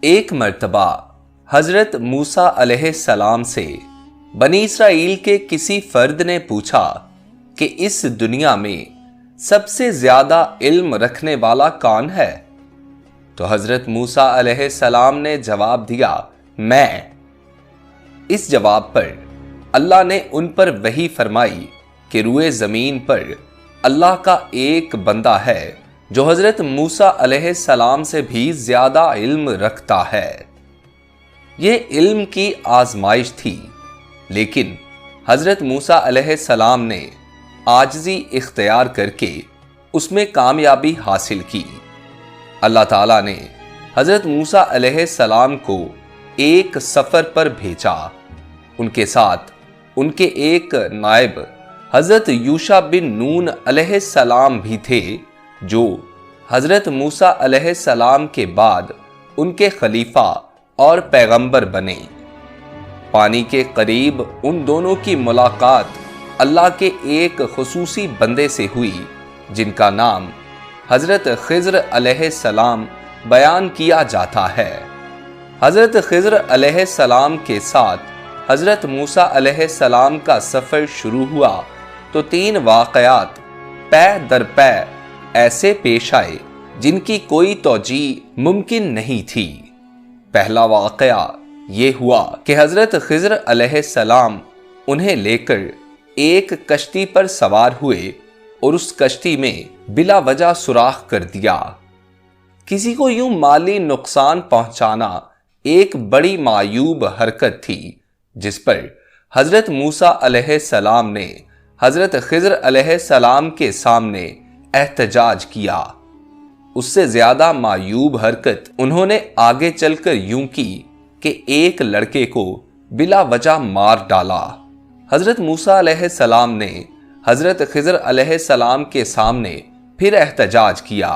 ایک مرتبہ حضرت موسیٰ علیہ السلام سے بنی اسرائیل کے کسی فرد نے پوچھا کہ اس دنیا میں سب سے زیادہ علم رکھنے والا کون ہے؟ تو حضرت موسیٰ علیہ السلام نے جواب دیا، میں۔ اس جواب پر اللہ نے ان پر وحی فرمائی کہ روئے زمین پر اللہ کا ایک بندہ ہے جو حضرت موسیٰ علیہ السلام سے بھی زیادہ علم رکھتا ہے۔ یہ علم کی آزمائش تھی، لیکن حضرت موسیٰ علیہ السلام نے عاجزی اختیار کر کے اس میں کامیابی حاصل کی۔ اللہ تعالیٰ نے حضرت موسیٰ علیہ السلام کو ایک سفر پر بھیجا۔ ان کے ساتھ ان کے ایک نائب حضرت یوشع بن نون علیہ السلام بھی تھے، جو حضرت موسیٰ علیہ السلام کے بعد ان کے خلیفہ اور پیغمبر بنے۔ پانی کے قریب ان دونوں کی ملاقات اللہ کے ایک خصوصی بندے سے ہوئی جن کا نام حضرت خضر علیہ السلام بیان کیا جاتا ہے۔ حضرت خضر علیہ السلام کے ساتھ حضرت موسیٰ علیہ السلام کا سفر شروع ہوا تو 3 واقعات پے در پے ایسے پیش آئے جن کی کوئی توجیہ ممکن نہیں تھی۔ پہلا واقعہ یہ ہوا کہ حضرت خضر علیہ السلام انہیں لے کر ایک کشتی پر سوار ہوئے اور اس کشتی میں بلا وجہ سوراخ کر دیا۔ کسی کو یوں مالی نقصان پہنچانا ایک بڑی معیوب حرکت تھی، جس پر حضرت موسیٰ علیہ السلام نے حضرت خضر علیہ السلام کے سامنے احتجاج کیا۔ اس سے زیادہ معیوب حرکت انہوں نے آگے چل کر یوں کی کہ ایک لڑکے کو بلا وجہ مار ڈالا۔ حضرت موسیٰ علیہ السلام نے حضرت خضر علیہ السلام کے سامنے پھر احتجاج کیا۔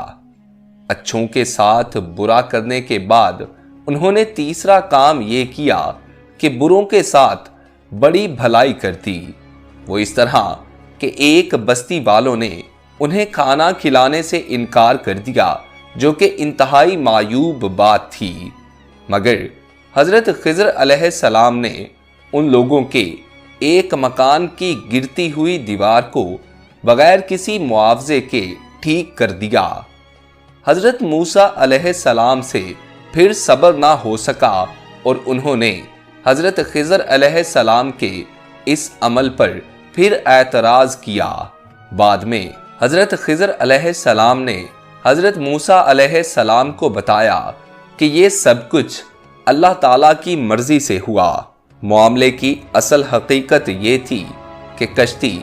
اچھوں کے ساتھ برا کرنے کے بعد انہوں نے تیسرا کام یہ کیا کہ بروں کے ساتھ بڑی بھلائی کر دی۔ وہ اس طرح کہ ایک بستی والوں نے انہیں کھانا کھلانے سے انکار کر دیا، جو کہ انتہائی معیوب بات تھی، مگر حضرت خضر علیہ السلام نے ان لوگوں کے ایک مکان کی گرتی ہوئی دیوار کو بغیر کسی معاوضے کے ٹھیک کر دیا۔ حضرت موسیٰ علیہ السلام سے پھر صبر نہ ہو سکا اور انہوں نے حضرت خضر علیہ السلام کے اس عمل پر پھر اعتراض کیا۔ بعد میں حضرت خضر علیہ السلام نے حضرت موسیٰ علیہ السلام کو بتایا کہ یہ سب کچھ اللہ تعالیٰ کی مرضی سے ہوا۔ معاملے کی اصل حقیقت یہ تھی کہ کشتی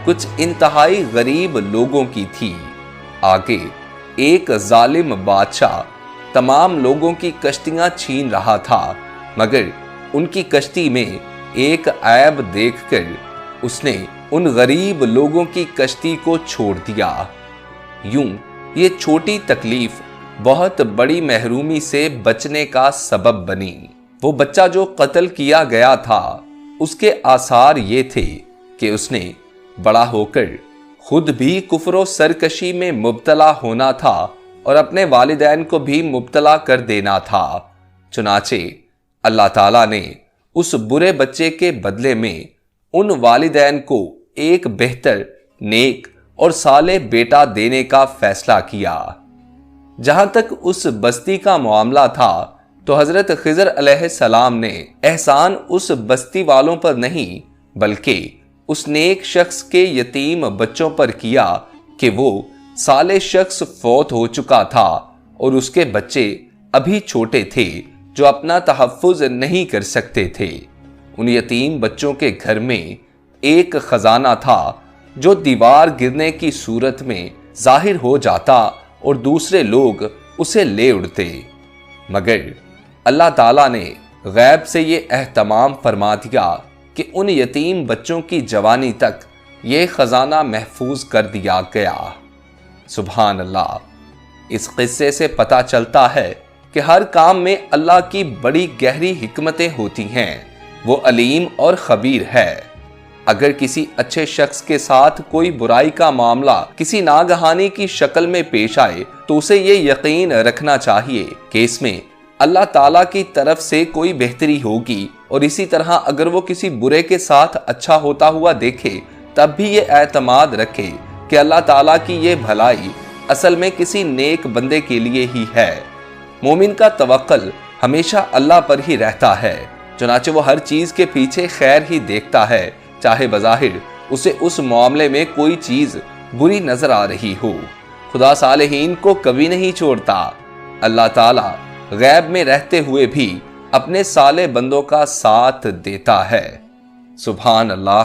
کچھ انتہائی غریب لوگوں کی تھی۔ آگے ایک ظالم بادشاہ تمام لوگوں کی کشتیاں چھین رہا تھا، مگر ان کی کشتی میں ایک عیب دیکھ کر اس نے ان غریب لوگوں کی کشتی کو چھوڑ دیا۔ یوں یہ چھوٹی تکلیف بہت بڑی محرومی سے بچنے کا سبب بنی۔ وہ بچہ جو قتل کیا گیا تھا، اس کے آثار یہ تھے کہ اس نے بڑا ہو کر خود بھی کفر و سرکشی میں مبتلا ہونا تھا اور اپنے والدین کو بھی مبتلا کر دینا تھا۔ چنانچہ اللہ تعالیٰ نے اس برے بچے کے بدلے میں ان والدین کو ایک بہتر، نیک اور صالح بیٹا دینے کا فیصلہ کیا۔ جہاں تک اس بستی کا معاملہ تھا تو حضرت خضر علیہ السلام نے احسان اس بستی والوں پر نہیں بلکہ اس نیک شخص کے یتیم بچوں پر کیا کہ وہ صالح شخص فوت ہو چکا تھا اور اس کے بچے ابھی چھوٹے تھے جو اپنا تحفظ نہیں کر سکتے تھے۔ ان یتیم بچوں کے گھر میں ایک خزانہ تھا جو دیوار گرنے کی صورت میں ظاہر ہو جاتا اور دوسرے لوگ اسے لے اڑتے، مگر اللہ تعالیٰ نے غیب سے یہ اہتمام فرما دیا کہ ان یتیم بچوں کی جوانی تک یہ خزانہ محفوظ کر دیا گیا۔ سبحان اللہ۔ اس قصے سے پتہ چلتا ہے کہ ہر کام میں اللہ کی بڑی گہری حکمتیں ہوتی ہیں۔ وہ علیم اور خبیر ہے۔ اگر کسی اچھے شخص کے ساتھ کوئی برائی کا معاملہ کسی ناگہانی کی شکل میں پیش آئے تو اسے یہ یقین رکھنا چاہیے کہ اس میں اللہ تعالیٰ کی طرف سے کوئی بہتری ہوگی، اور اسی طرح اگر وہ کسی برے کے ساتھ اچھا ہوتا ہوا دیکھے تب بھی یہ اعتماد رکھے کہ اللہ تعالیٰ کی یہ بھلائی اصل میں کسی نیک بندے کے لیے ہی ہے۔ مومن کا توکل ہمیشہ اللہ پر ہی رہتا ہے، چنانچہ وہ ہر چیز کے پیچھے خیر ہی دیکھتا ہے، چاہے بظاہر اسے اس معاملے میں کوئی چیز بری نظر آ رہی ہو۔ خدا صالحین کو کبھی نہیں چھوڑتا۔ اللہ تعالیٰ غیب میں رہتے ہوئے بھی اپنے صالح بندوں کا ساتھ دیتا ہے۔ سبحان اللہ۔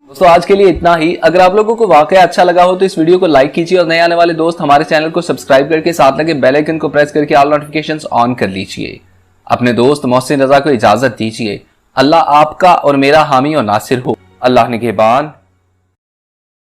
دوستو آج کے لیے اتنا ہی۔ اگر آپ لوگوں کو واقعہ اچھا لگا ہو تو اس ویڈیو کو لائک کیجیے، اور نئے آنے والے دوست ہمارے چینل کو سبسکرائب کر کے ساتھ لگے بیل آئیکن کو پریس کر کے آل نوٹیفیکیشنز آن کر لیجیے۔ اپنے دوست محسن رضا کو اجازت دیجیے۔ اللہ آپ کا اور میرا حامی اور ناصر ہو۔ اللہ نگہبان۔